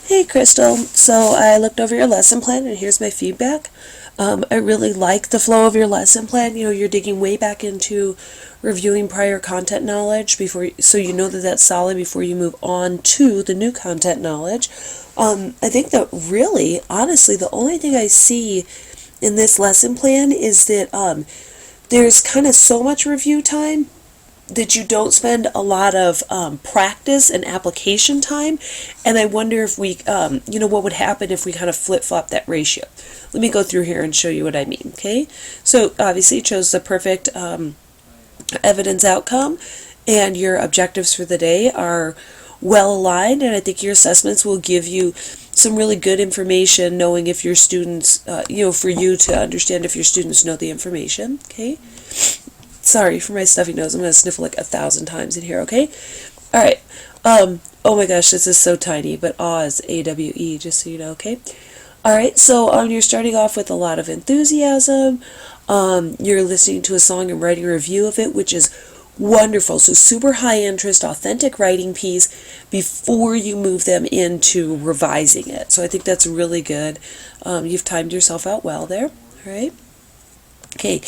Hey Crystal, so I looked over your lesson plan and here's my feedback. I really like the flow of your lesson plan. You know, you're digging way back into reviewing prior content knowledge so you know that that's solid before you move on to the new content knowledge. I think that really, honestly, the only thing I see in this lesson plan is that there's kind of so much review time that you don't spend a lot of practice and application time. And I wonder if what would happen if we kind of flip-flop that ratio. Let me go through here and show you what I mean, okay? So obviously you chose the perfect evidence outcome, and your objectives for the day are well aligned, and I think your assessments will give you some really good information knowing if your students, for you to understand if your students know the information, okay? Sorry for my stuffy nose. I'm going to sniffle like 1,000 times in here, okay? All right. Oh my gosh, this is so tiny, but awe is A-W-E, just so you know, okay? All right, so you're starting off with a lot of enthusiasm. You're listening to a song and writing a review of it, which is wonderful. So super high interest, authentic writing piece before you move them into revising it. So I think that's really good. You've timed yourself out well there, all right? Okay.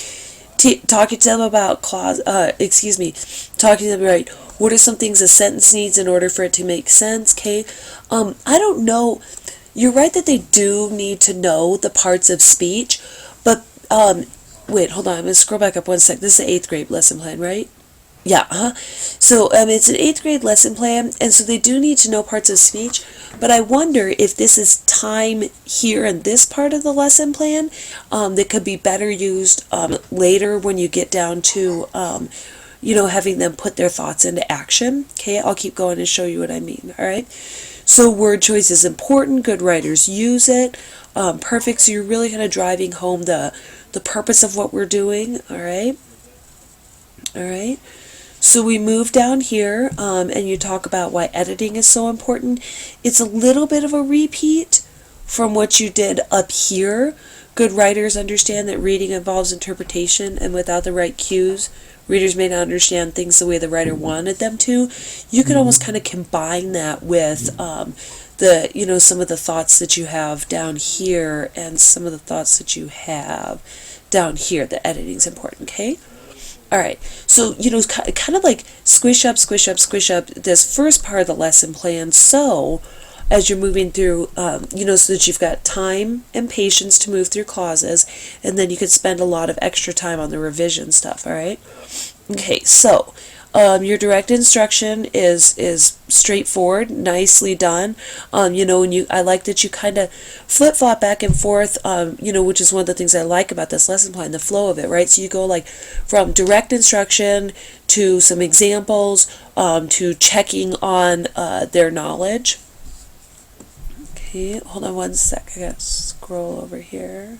Talking to them about talking to them, right, what are some things a sentence needs in order for it to make sense, okay? I don't know, you're right that they do need to know the parts of speech, but, wait, hold on, I'm going to scroll back up one sec. This is the 8th grade lesson plan, right? Yeah, So it's an 8th grade lesson plan, and so they do need to know parts of speech, but I wonder if this is time here in this part of the lesson plan that could be better used later when you get down to, having them put their thoughts into action. Okay, I'll keep going and show you what I mean, all right? So word choice is important. Good writers use it. Perfect, so you're really kind of driving home the purpose of what we're doing, all right? All right. So we move down here, and you talk about why editing is so important. It's a little bit of a repeat from what you did up here. Good writers understand that reading involves interpretation, and without the right cues, readers may not understand things the way the writer wanted them to. You can almost kind of combine that with some of the thoughts that you have down here and some of the thoughts that you have down here. The editing's important, okay? All right, so, kind of like squish up this first part of the lesson plan, so as you're moving through, so that you've got time and patience to move through clauses, and then you could spend a lot of extra time on the revision stuff, all right? Okay, so your direct instruction is straightforward, nicely done. I like that you kind of flip-flop back and forth, which is one of the things I like about this lesson plan, the flow of it, right? So you go like from direct instruction to some examples, to checking on their knowledge. Okay, hold on one sec. I gotta scroll over here.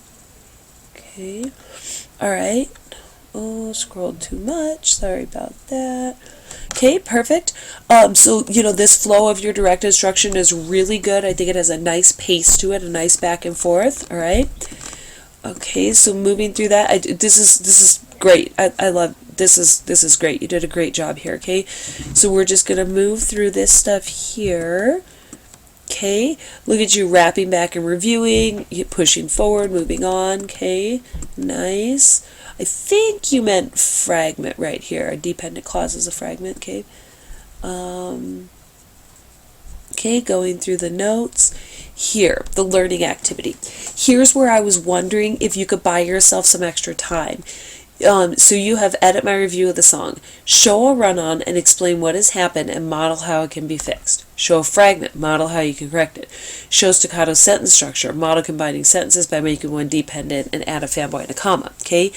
Okay, all right. Oh, scrolled too much. Sorry about that. Okay, perfect. So, this flow of your direct instruction is really good. I think it has a nice pace to it, a nice back and forth. All right. Okay, so moving through that, this is great. I love this is great. You did a great job here. Okay, so we're just gonna move through this stuff here. Okay, look at you wrapping back and reviewing, you pushing forward, moving on. Okay, nice. I think you meant fragment right here. A dependent clause is a fragment, okay? Okay, going through the notes. Here, the learning activity. Here's where I was wondering if you could buy yourself some extra time. So you have edit my review of the song. Show a run-on and explain what has happened and model how it can be fixed. Show a fragment, model how you can correct it. Show staccato sentence structure, model combining sentences by making one dependent and add a fanboy and a comma, okay?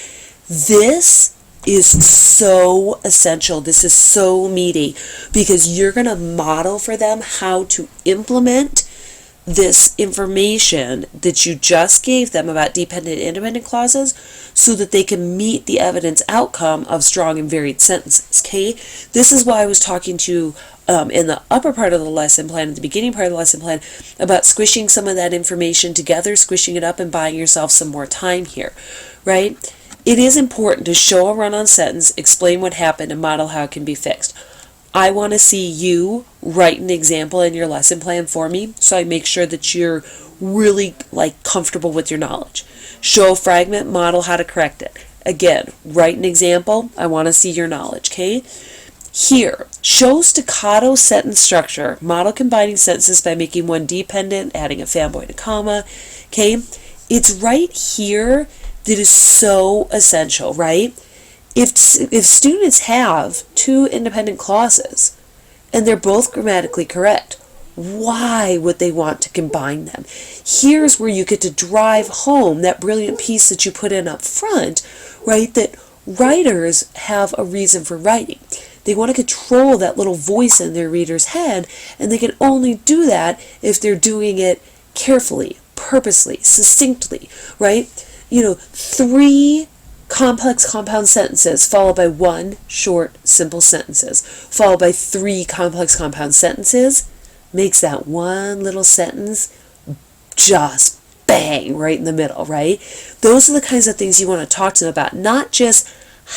This is so essential. This is so meaty because you're going to model for them how to implement this information that you just gave them about dependent and independent clauses so that they can meet the evidence outcome of strong and varied sentences, okay? This is why I was talking to you in the upper part of the lesson plan, at the beginning part of the lesson plan, about squishing some of that information together, squishing it up and buying yourself some more time here, right? It is important to show a run-on sentence, explain what happened, and model how it can be fixed. I want to see you write an example in your lesson plan for me, so I make sure that you're really like comfortable with your knowledge. Show a fragment, model how to correct it. Again, write an example. I want to see your knowledge, okay? Here, show staccato sentence structure. Model combining sentences by making one dependent, adding a fanboy and a comma, okay? It's right here that is so essential, right? If students have two independent clauses and they're both grammatically correct, why would they want to combine them? Here's where you get to drive home that brilliant piece that you put in up front, right? That writers have a reason for writing. They want to control that little voice in their reader's head, and they can only do that if they're doing it carefully, purposely, succinctly, right? 3 complex compound sentences followed by 1 short simple sentences followed by 3 complex compound sentences makes that one little sentence just bang right in the middle, right? Those are the kinds of things you want to talk to them about, not just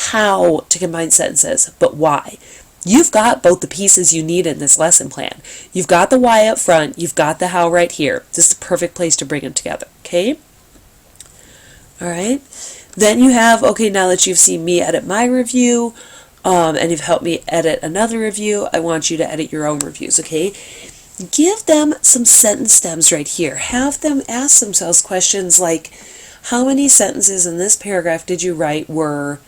how to combine sentences, but why. You've got both the pieces you need in this lesson plan. You've got the why up front, you've got the how right here. This is the perfect place to bring them together, okay? All right. Then you have, okay, now that you've seen me edit my review, and you've helped me edit another review, I want you to edit your own reviews, okay? Give them some sentence stems right here. Have them ask themselves questions like, how many sentences in this paragraph did you write were,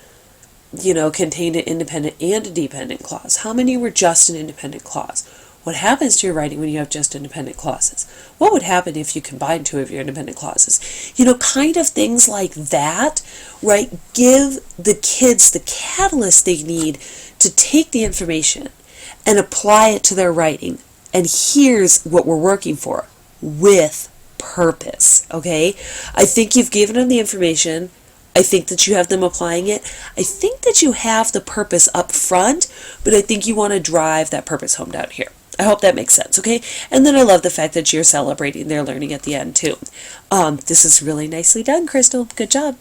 contained an independent and a dependent clause? How many were just an independent clause? What happens to your writing when you have just independent clauses? What would happen if you combine 2 of your independent clauses? Kind of things like that, right? Give the kids the catalyst they need to take the information and apply it to their writing. And here's what we're working for, with purpose, okay? I think you've given them the information. I think that you have them applying it. I think that you have the purpose up front, but I think you want to drive that purpose home down here. I hope that makes sense, okay? And then I love the fact that you're celebrating their learning at the end, too. This is really nicely done, Crystal. Good job.